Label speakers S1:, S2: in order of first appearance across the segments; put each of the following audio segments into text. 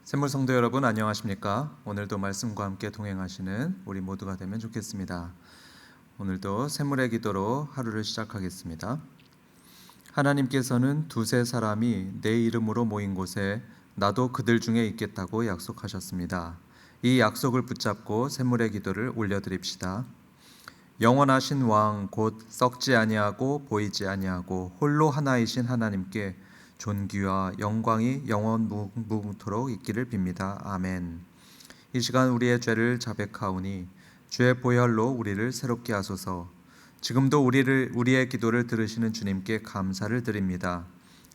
S1: 샘물 성도 여러분 안녕하십니까? 오늘도 말씀과 함께 동행하시는 우리 모두가 되면 좋겠습니다. 오늘도 샘물의 기도로 하루를 시작하겠습니다. 하나님께서는 두세 사람이 내 이름으로 모인 곳에 나도 그들 중에 있겠다고 약속하셨습니다. 이 약속을 붙잡고 샘물의 기도를 올려드립시다. 영원하신 왕 곧 썩지 아니하고 보이지 아니하고 홀로 하나이신 하나님께 존귀와 영광이 영원무궁토록 있기를 빕니다. 아멘. 이 시간 우리의 죄를 자백하오니 주의 보혈로 우리를 새롭게 하소서. 지금도 우리의 기도를 들으시는 주님께 감사를 드립니다.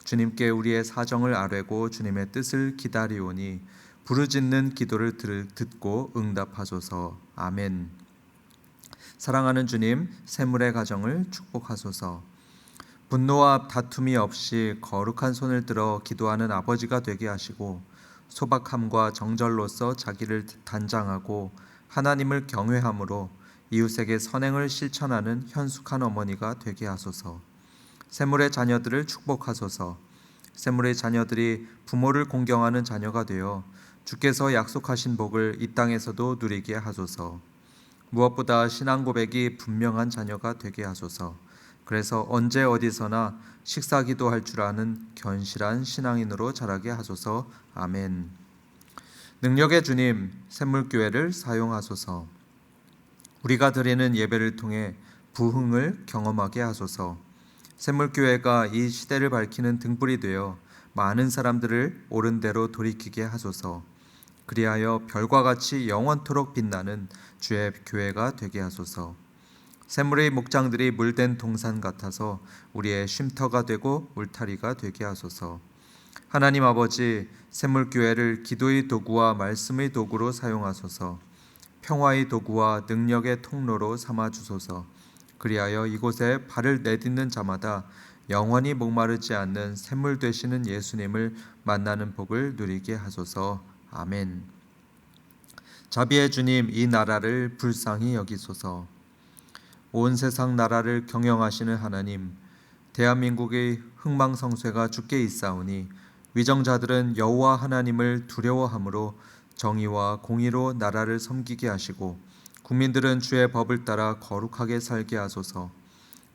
S1: 주님께 우리의 사정을 아뢰고 주님의 뜻을 기다리오니 부르짖는 기도를 듣고 응답하소서. 아멘. 사랑하는 주님, 샘물의 가정을 축복하소서. 분노와 다툼이 없이 거룩한 손을 들어 기도하는 아버지가 되게 하시고 소박함과 정절로서 자기를 단장하고 하나님을 경외함으로 이웃에게 선행을 실천하는 현숙한 어머니가 되게 하소서. 샘물의 자녀들을 축복하소서. 샘물의 자녀들이 부모를 공경하는 자녀가 되어 주께서 약속하신 복을 이 땅에서도 누리게 하소서. 무엇보다 신앙 고백이 분명한 자녀가 되게 하소서. 그래서 언제 어디서나 식사기도 할 줄 아는 견실한 신앙인으로 자라게 하소서. 아멘. 능력의 주님, 샘물교회를 사용하소서. 우리가 드리는 예배를 통해 부흥을 경험하게 하소서. 샘물교회가 이 시대를 밝히는 등불이 되어 많은 사람들을 옳은 대로 돌이키게 하소서. 그리하여 별과 같이 영원토록 빛나는 주의 교회가 되게 하소서. 샘물의 목장들이 물된 동산 같아서 우리의 쉼터가 되고 울타리가 되게 하소서. 하나님 아버지, 샘물교회를 기도의 도구와 말씀의 도구로 사용하소서. 평화의 도구와 능력의 통로로 삼아주소서. 그리하여 이곳에 발을 내딛는 자마다 영원히 목마르지 않는 샘물 되시는 예수님을 만나는 복을 누리게 하소서. 아멘. 자비의 주님, 이 나라를 불쌍히 여기소서. 온 세상 나라를 경영하시는 하나님, 대한민국의 흥망성쇠가 주께 있사오니 위정자들은 여호와 하나님을 두려워함으로 정의와 공의로 나라를 섬기게 하시고 국민들은 주의 법을 따라 거룩하게 살게 하소서.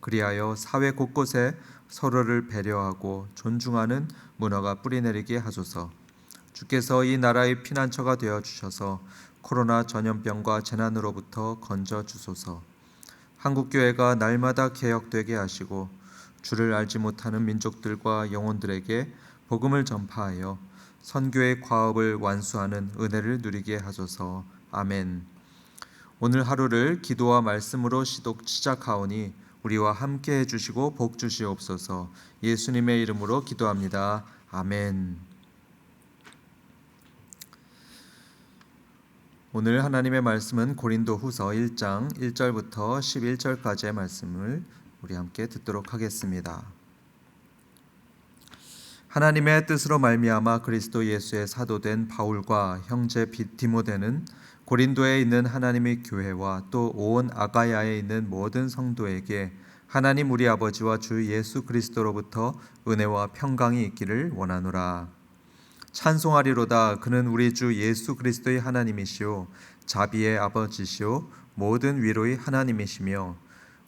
S1: 그리하여 사회 곳곳에 서로를 배려하고 존중하는 문화가 뿌리내리게 하소서. 주께서 이 나라의 피난처가 되어 주셔서 코로나 전염병과 재난으로부터 건져 주소서. 한국교회가 날마다 개혁되게 하시고 주를 알지 못하는 민족들과 영혼들에게 복음을 전파하여 선교의 과업을 완수하는 은혜를 누리게 하소서. 아멘. 오늘 하루를 기도와 말씀으로 시작하오니 우리와 함께 해주시고 복 주시옵소서. 예수님의 이름으로 기도합니다. 아멘. 오늘 하나님의 말씀은 고린도후서 1장 1절부터 11절까지의 말씀을 우리 함께 듣도록 하겠습니다. 하나님의 뜻으로 말미암아 그리스도 예수의 사도된 바울과 형제 디모데는 고린도에 있는 하나님의 교회와 또 온 아가야에 있는 모든 성도에게 하나님 우리 아버지와 주 예수 그리스도로부터 은혜와 평강이 있기를 원하노라. 찬송하리로다. 그는 우리 주 예수 그리스도의 하나님이시오 자비의 아버지시오 모든 위로의 하나님이시며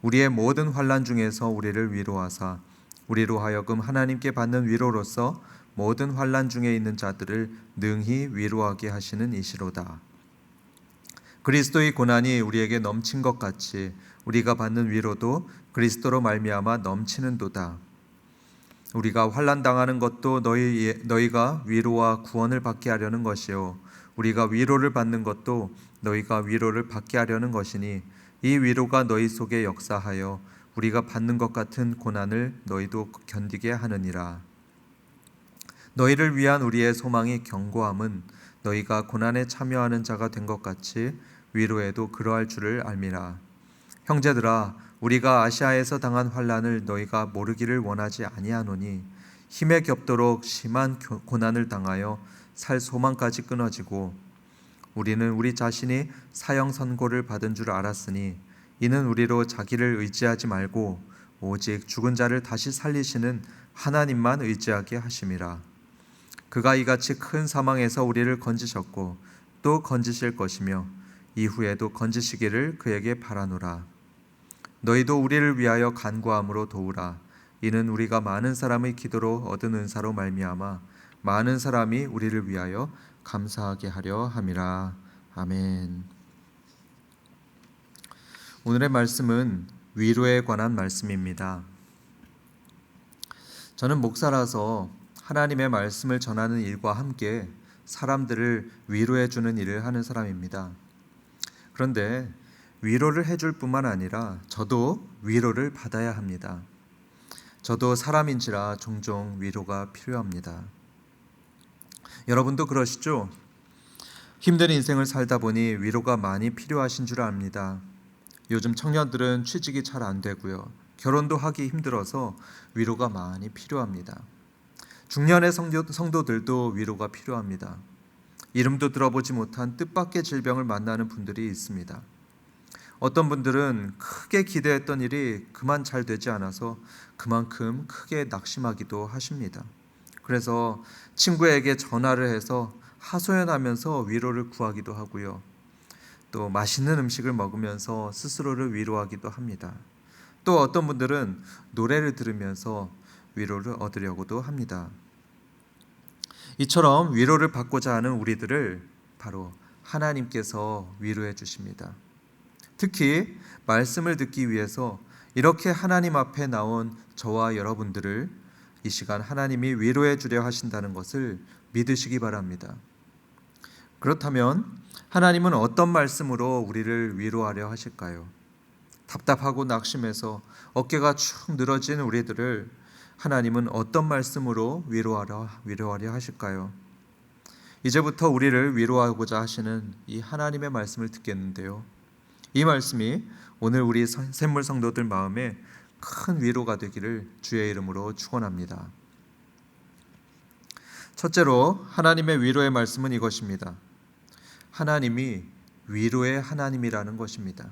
S1: 우리의 모든 환난 중에서 우리를 위로하사 우리로 하여금 하나님께 받는 위로로서 모든 환난 중에 있는 자들을 능히 위로하게 하시는 이시로다. 그리스도의 고난이 우리에게 넘친 것 같이 우리가 받는 위로도 그리스도로 말미암아 넘치는도다. 우리가 환난 당하는 것도 너희가 위로와 구원을 받게 하려는 것이요 우리가 위로를 받는 것도 너희가 위로를 받게 하려는 것이니 이 위로가 너희 속에 역사하여 우리가 받는 것 같은 고난을 너희도 견디게 하느니라. 너희를 위한 우리의 소망이 견고함은 너희가 고난에 참여하는 자가 된 것 같이 위로에도 그러할 줄을 알미라. 형제들아, 우리가 아시아에서 당한 환난을 너희가 모르기를 원하지 아니하노니 힘에 겹도록 심한 고난을 당하여 살 소망까지 끊어지고 우리는 우리 자신이 사형 선고를 받은 줄 알았으니 이는 우리로 자기를 의지하지 말고 오직 죽은 자를 다시 살리시는 하나님만 의지하게 하심이라. 그가 이같이 큰 사망에서 우리를 건지셨고 또 건지실 것이며 이후에도 건지시기를 그에게 바라노라. 너희도 우리를 위하여 간구함으로 도우라. 이는 우리가 많은 사람의 기도로 얻은 은사로 말미암아 많은 사람이 우리를 위하여 감사하게 하려 함이라. 아멘. 오늘의 말씀은 위로에 관한 말씀입니다. 저는 목사라서 하나님의 말씀을 전하는 일과 함께 사람들을 위로해 주는 일을 하는 사람입니다. 그런데 위로를 해줄 뿐만 아니라 저도 위로를 받아야 합니다. 저도 사람인지라 종종 위로가 필요합니다. 여러분도 그러시죠? 힘든 인생을 살다 보니 위로가 많이 필요하신 줄 압니다. 요즘 청년들은 취직이 잘 안 되고요. 결혼도 하기 힘들어서 위로가 많이 필요합니다. 중년의 성도들도 위로가 필요합니다. 이름도 들어보지 못한 뜻밖의 질병을 만나는 분들이 있습니다. 어떤 분들은 크게 기대했던 일이 그만 잘 되지 않아서 그만큼 크게 낙심하기도 하십니다. 그래서 친구에게 전화를 해서 하소연하면서 위로를 구하기도 하고요. 또 맛있는 음식을 먹으면서 스스로를 위로하기도 합니다. 또 어떤 분들은 노래를 들으면서 위로를 얻으려고도 합니다. 이처럼 위로를 받고자 하는 우리들을 바로 하나님께서 위로해 주십니다. 특히 말씀을 듣기 위해서 이렇게 하나님 앞에 나온 저와 여러분들을 이 시간 하나님이 위로해 주려 하신다는 것을 믿으시기 바랍니다. 그렇다면 하나님은 어떤 말씀으로 우리를 위로하려 하실까요? 답답하고 낙심해서 어깨가 축 늘어진 우리들을 하나님은 어떤 말씀으로 위로하려 하실까요? 이제부터 우리를 위로하고자 하시는 이 하나님의 말씀을 듣겠는데요. 이 말씀이 오늘 우리 샘물 성도들 마음에 큰 위로가 되기를 주의 이름으로 축원합니다. 첫째로 하나님의 위로의 말씀은 이것입니다. 하나님이 위로의 하나님이라는 것입니다.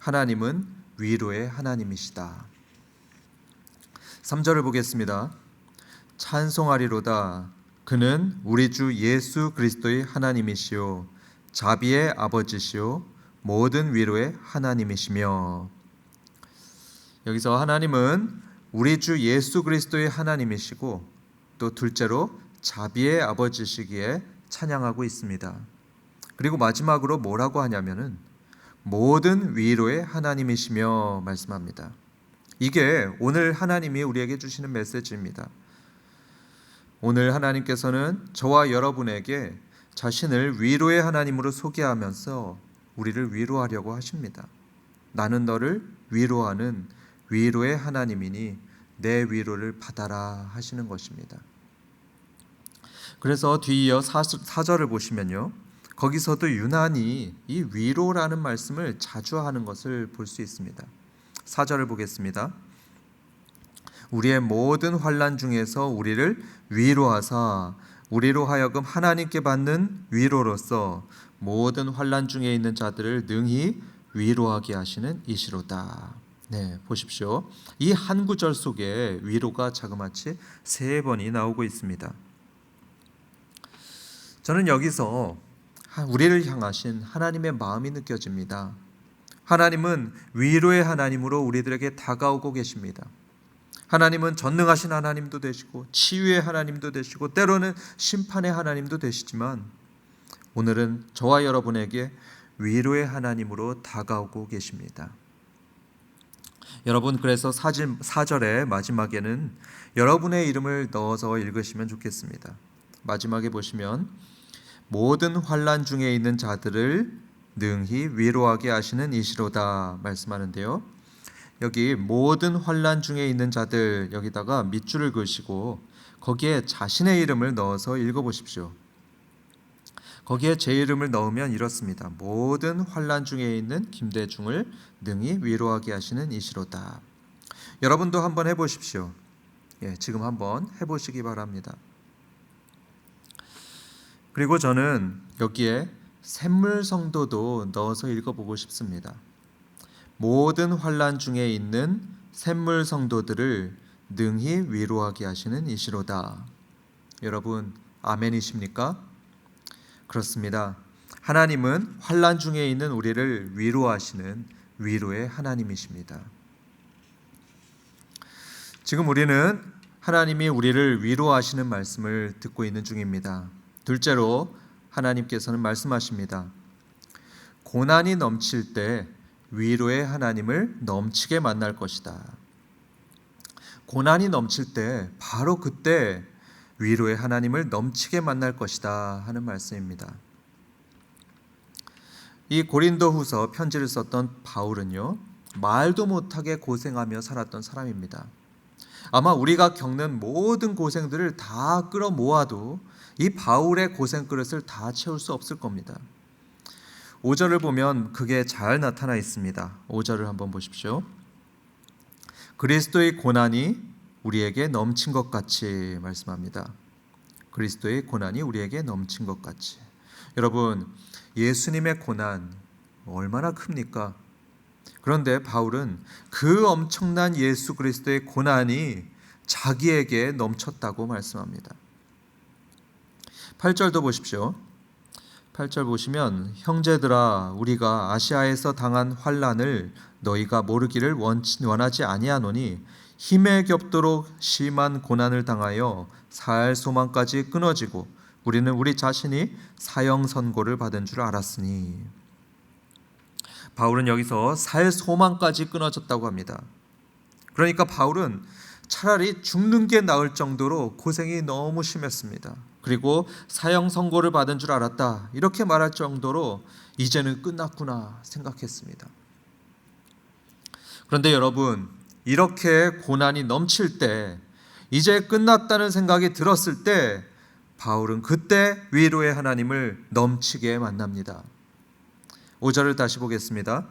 S1: 하나님은 위로의 하나님이시다. 3절을 보겠습니다. 찬송하리로다. 그는 우리 주 예수 그리스도의 하나님이시요 자비의 아버지시요 모든 위로의 하나님이시며. 여기서 하나님은 우리 주 예수 그리스도의 하나님이시고 또 둘째로 자비의 아버지시기에 찬양하고 있습니다. 그리고 마지막으로 뭐라고 하냐면은 모든 위로의 하나님이시며 말씀합니다. 이게 오늘 하나님이 우리에게 주시는 메시지입니다. 오늘 하나님께서는 저와 여러분에게 자신을 위로의 하나님으로 소개하면서 우리를 위로하려고 하십니다. 나는 너를 위로하는 위로의 하나님이니 내 위로를 받아라 하시는 것입니다. 그래서 뒤이어 4절을 보시면요. 거기서도 유난히 이 위로라는 말씀을 자주 하는 것을 볼 수 있습니다. 4절을 보겠습니다. 우리의 모든 환난 중에서 우리를 위로하사 우리로 하여금 하나님께 받는 위로로서 모든 환난 중에 있는 자들을 능히 위로하게 하시는 이시로다. 네, 보십시오. 이 한 구절 속에 위로가 자그마치 3번이 나오고 있습니다. 저는 여기서 우리를 향하신 하나님의 마음이 느껴집니다. 하나님은 위로의 하나님으로 우리들에게 다가오고 계십니다. 하나님은 전능하신 하나님도 되시고 치유의 하나님도 되시고 때로는 심판의 하나님도 되시지만 오늘은 저와 여러분에게 위로의 하나님으로 다가오고 계십니다. 여러분, 그래서 4절의 마지막에는 여러분의 이름을 넣어서 읽으시면 좋겠습니다. 마지막에 보시면 모든 환난 중에 있는 자들을 능히 위로하게 하시는 이시로다 말씀하는데요. 여기 모든 환난 중에 있는 자들, 여기다가 밑줄을 그으시고 거기에 자신의 이름을 넣어서 읽어보십시오. 거기에 제 이름을 넣으면 이렇습니다. 모든 환난 중에 있는 김대중을 능히 위로하게 하시는 이시로다. 여러분도 한번 해보십시오. 지금 한번 해보시기 바랍니다. 그리고 저는 여기에 샘물 성도도 넣어서 읽어보고 싶습니다. 모든 환난 중에 있는 샘물 성도들을 능히 위로하게 하시는 이시로다. 여러분, 아멘이십니까? 그렇습니다. 하나님은 환난 중에 있는 우리를 위로하시는 위로의 하나님이십니다. 지금 우리는 하나님이 우리를 위로하시는 말씀을 듣고 있는 중입니다. 둘째로 하나님께서는 말씀하십니다. 고난이 넘칠 때 위로의 하나님을 넘치게 만날 것이다. 고난이 넘칠 때 바로 그때 위로의 하나님을 넘치게 만날 것이다 하는 말씀입니다. 이 고린도후서 편지를 썼던 바울은요, 말도 못하게 고생하며 살았던 사람입니다. 아마 우리가 겪는 모든 고생들을 다 끌어모아도 이 바울의 고생 그릇을 다 채울 수 없을 겁니다. 5절을 보면 그게 잘 나타나 있습니다. 5절을 한번 보십시오. 그리스도의 고난이 우리에게 넘친 것 같이 말씀합니다. 그리스도의 고난이 우리에게 넘친 것 같이. 여러분, 예수님의 고난 얼마나 큽니까? 그런데 바울은 그 엄청난 예수 그리스도의 고난이 자기에게 넘쳤다고 말씀합니다. 8절도 보십시오. 8절 보시면 형제들아 우리가 아시아에서 당한 환난을 너희가 모르기를 원하지 아니하노니 힘에 겹도록 심한 고난을 당하여 살 소망까지 끊어지고 우리는 우리 자신이 사형 선고를 받은 줄 알았으니. 바울은 여기서 살 소망까지 끊어졌다고 합니다. 그러니까 바울은 차라리 죽는 게 나을 정도로 고생이 너무 심했습니다. 그리고 사형 선고를 받은 줄 알았다 이렇게 말할 정도로 이제는 끝났구나 생각했습니다. 그런데 여러분, 이렇게 고난이 넘칠 때, 이제 끝났다는 생각이 들었을 때 바울은 그때 위로의 하나님을 넘치게 만납니다. 5절을 다시 보겠습니다.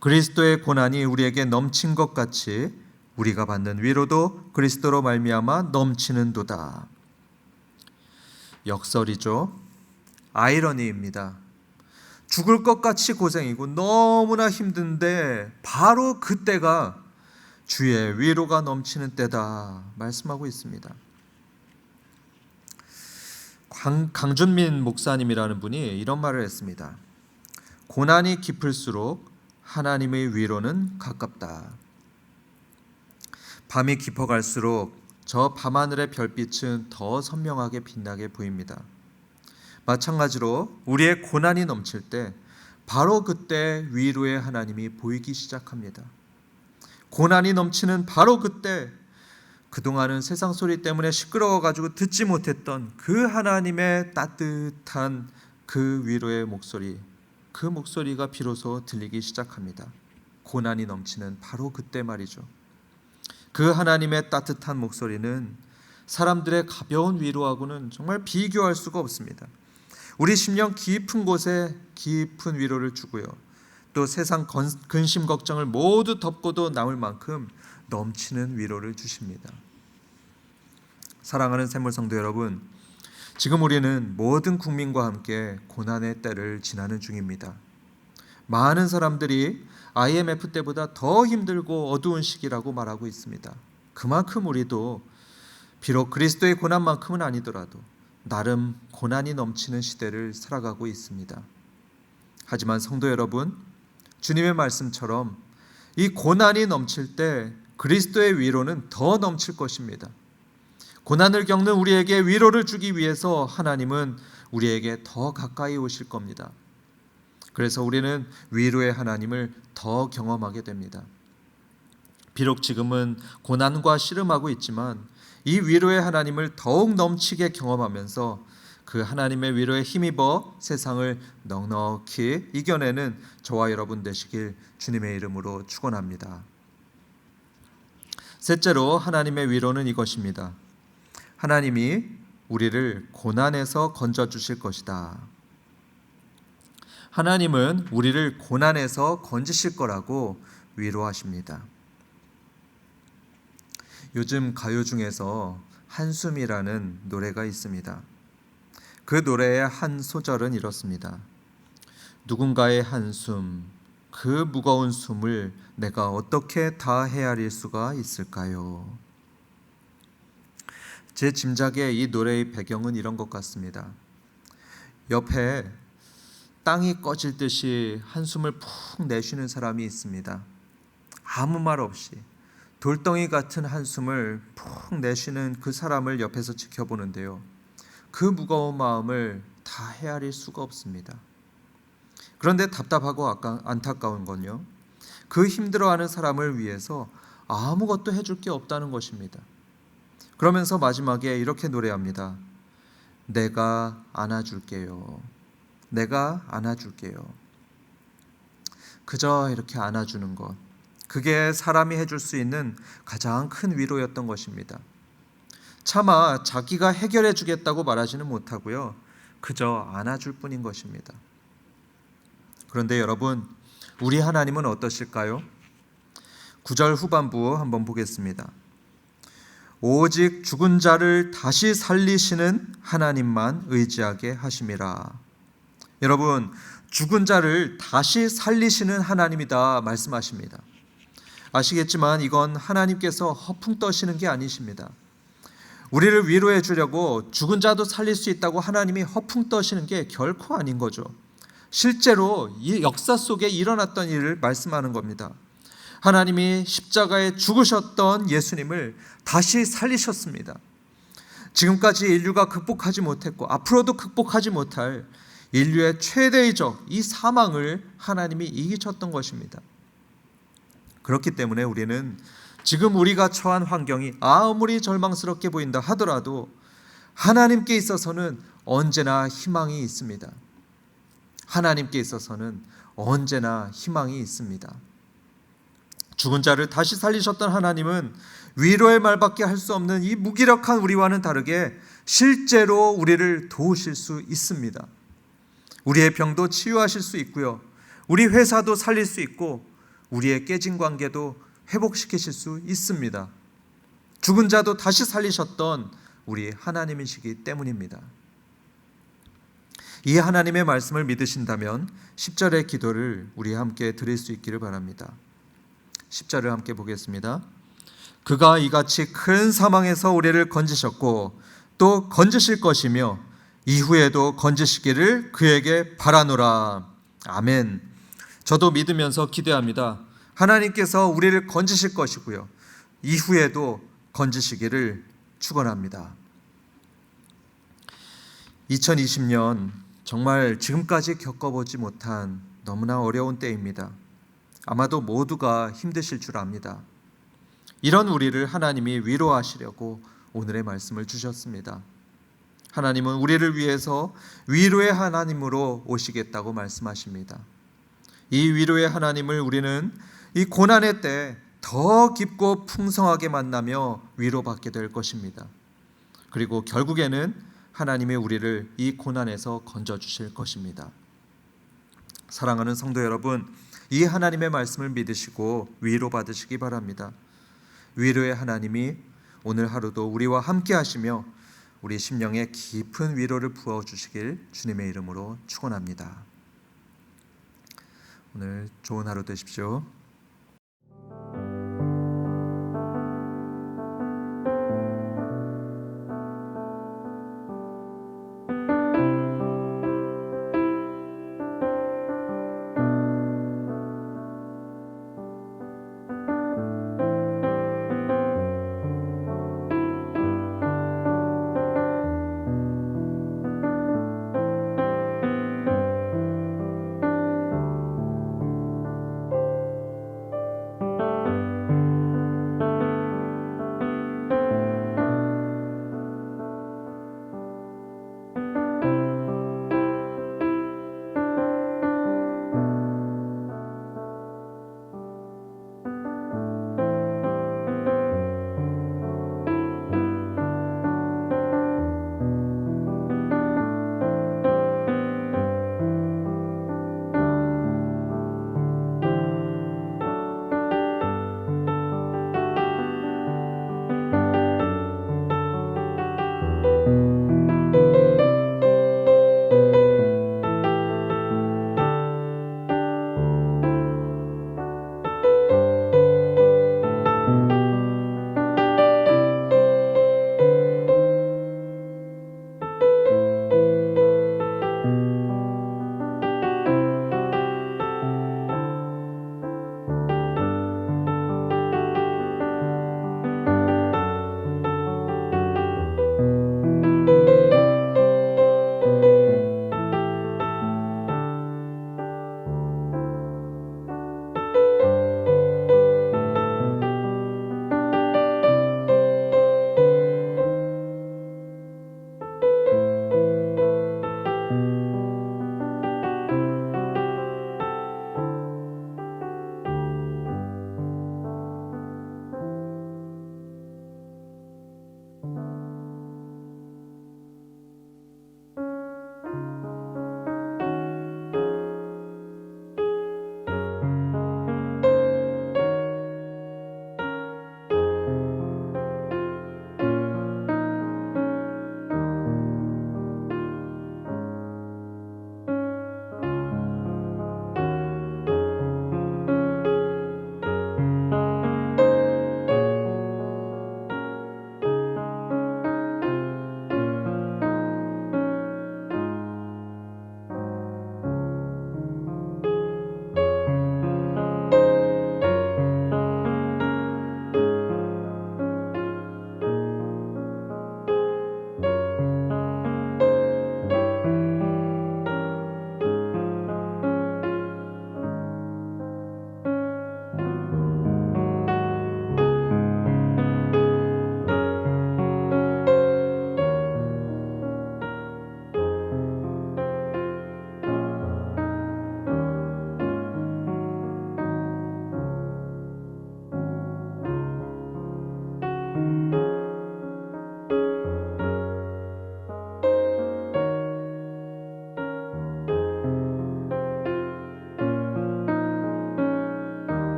S1: 그리스도의 고난이 우리에게 넘친 것 같이 우리가 받는 위로도 그리스도로 말미암아 넘치는도다. 역설이죠. 아이러니입니다. 죽을 것 같이 고생이고 너무나 힘든데 바로 그때가 주의 위로가 넘치는 때다 말씀하고 있습니다. 강준민 목사님이라는 분이 이런 말을 했습니다. 고난이 깊을수록 하나님의 위로는 가깝다. 밤이 깊어갈수록 저 밤하늘의 별빛은 더 선명하게 빛나게 보입니다. 마찬가지로 우리의 고난이 넘칠 때 바로 그때 위로의 하나님이 보이기 시작합니다. 고난이 넘치는 바로 그때 그동안은 세상 소리 때문에 시끄러워가지고 듣지 못했던 그 하나님의 따뜻한 그 위로의 목소리, 그 목소리가 비로소 들리기 시작합니다. 고난이 넘치는 바로 그때 말이죠. 그 하나님의 따뜻한 목소리는 사람들의 가벼운 위로하고는 정말 비교할 수가 없습니다. 우리 심령 깊은 곳에 깊은 위로를 주고요, 또 세상 근심 걱정을 모두 덮고도 남을 만큼 넘치는 위로를 주십니다. 사랑하는 샘물성도 여러분, 지금 우리는 모든 국민과 함께 고난의 때를 지나는 중입니다. 많은 사람들이 IMF 때보다 더 힘들고 어두운 시기라고 말하고 있습니다. 그만큼 우리도 비록 그리스도의 고난만큼은 아니더라도 나름 고난이 넘치는 시대를 살아가고 있습니다. 하지만 성도 여러분, 주님의 말씀처럼 이 고난이 넘칠 때 그리스도의 위로는 더 넘칠 것입니다. 고난을 겪는 우리에게 위로를 주기 위해서 하나님은 우리에게 더 가까이 오실 겁니다. 그래서 우리는 위로의 하나님을 더 경험하게 됩니다. 비록 지금은 고난과 씨름하고 있지만 이 위로의 하나님을 더욱 넘치게 경험하면서 그 하나님의 위로에 힘입어 세상을 넉넉히 이겨내는 저와 여러분 되시길 주님의 이름으로 축원합니다. 셋째로 하나님의 위로는 이것입니다. 하나님이 우리를 고난에서 건져주실 것이다. 하나님은 우리를 고난에서 건지실 거라고 위로하십니다. 요즘 가요 중에서 한숨이라는 노래가 있습니다. 그 노래의 한 소절은 이렇습니다. 누군가의 한숨, 그 무거운 숨을 내가 어떻게 다 헤아릴 수가 있을까요? 제 짐작에 이 노래의 배경은 이런 것 같습니다. 옆에 땅이 꺼질 듯이 한숨을 푹 내쉬는 사람이 있습니다. 아무 말 없이 돌덩이 같은 한숨을 푹 내쉬는 그 사람을 옆에서 지켜보는데요. 그 무거운 마음을 다 헤아릴 수가 없습니다. 그런데 답답하고 안타까운 건요, 그 힘들어하는 사람을 위해서 아무것도 해줄 게 없다는 것입니다. 그러면서 마지막에 이렇게 노래합니다. 내가 안아줄게요. 내가 안아줄게요. 그저 이렇게 안아주는 것, 그게 사람이 해줄 수 있는 가장 큰 위로였던 것입니다. 차마 자기가 해결해 주겠다고 말하지는 못하고요, 그저 안아줄 뿐인 것입니다. 그런데 여러분, 우리 하나님은 어떠실까요? 9절 후반부 한번 보겠습니다. 오직 죽은 자를 다시 살리시는 하나님만 의지하게 하심이라. 여러분, 죽은 자를 다시 살리시는 하나님이다 말씀하십니다. 아시겠지만 이건 하나님께서 허풍 떠시는 게 아니십니다. 우리를 위로해 주려고 죽은 자도 살릴 수 있다고 하나님이 허풍 떠시는 게 결코 아닌 거죠. 실제로 이 역사 속에 일어났던 일을 말씀하는 겁니다. 하나님이 십자가에 죽으셨던 예수님을 다시 살리셨습니다. 지금까지 인류가 극복하지 못했고 앞으로도 극복하지 못할 인류의 최대의 적, 이 사망을 하나님이 이기셨던 것입니다. 그렇기 때문에 우리는 지금 우리가 처한 환경이 아무리 절망스럽게 보인다 하더라도 하나님께 있어서는 언제나 희망이 있습니다. 하나님께 있어서는 언제나 희망이 있습니다. 죽은 자를 다시 살리셨던 하나님은 위로의 말밖에 할 수 없는 이 무기력한 우리와는 다르게 실제로 우리를 도우실 수 있습니다. 우리의 병도 치유하실 수 있고요, 우리 회사도 살릴 수 있고 우리의 깨진 관계도 회복시키실 수 있습니다. 죽은 자도 다시 살리셨던 우리 하나님이시기 때문입니다. 이 하나님의 말씀을 믿으신다면 10절의 기도를 우리 함께 드릴 수 있기를 바랍니다. 10절을 함께 보겠습니다. 그가 이같이 큰 사망에서 우리를 건지셨고 또 건지실 것이며 이후에도 건지시기를 그에게 바라노라. 아멘. 저도 믿으면서 기대합니다. 하나님께서 우리를 건지실 것이고요, 이후에도 건지시기를 축원합니다. 2020년 정말 지금까지 겪어보지 못한 너무나 어려운 때입니다. 아마도 모두가 힘드실 줄 압니다. 이런 우리를 하나님이 위로하시려고 오늘의 말씀을 주셨습니다. 하나님은 우리를 위해서 위로의 하나님으로 오시겠다고 말씀하십니다. 이 위로의 하나님을 우리는 이 고난의 때 더 깊고 풍성하게 만나며 위로받게 될 것입니다. 그리고 결국에는 하나님이 우리를 이 고난에서 건져주실 것입니다. 사랑하는 성도 여러분, 이 하나님의 말씀을 믿으시고 위로받으시기 바랍니다. 위로의 하나님이 오늘 하루도 우리와 함께 하시며 우리 심령에 깊은 위로를 부어주시길 주님의 이름으로 축원합니다. 오늘 좋은 하루 되십시오.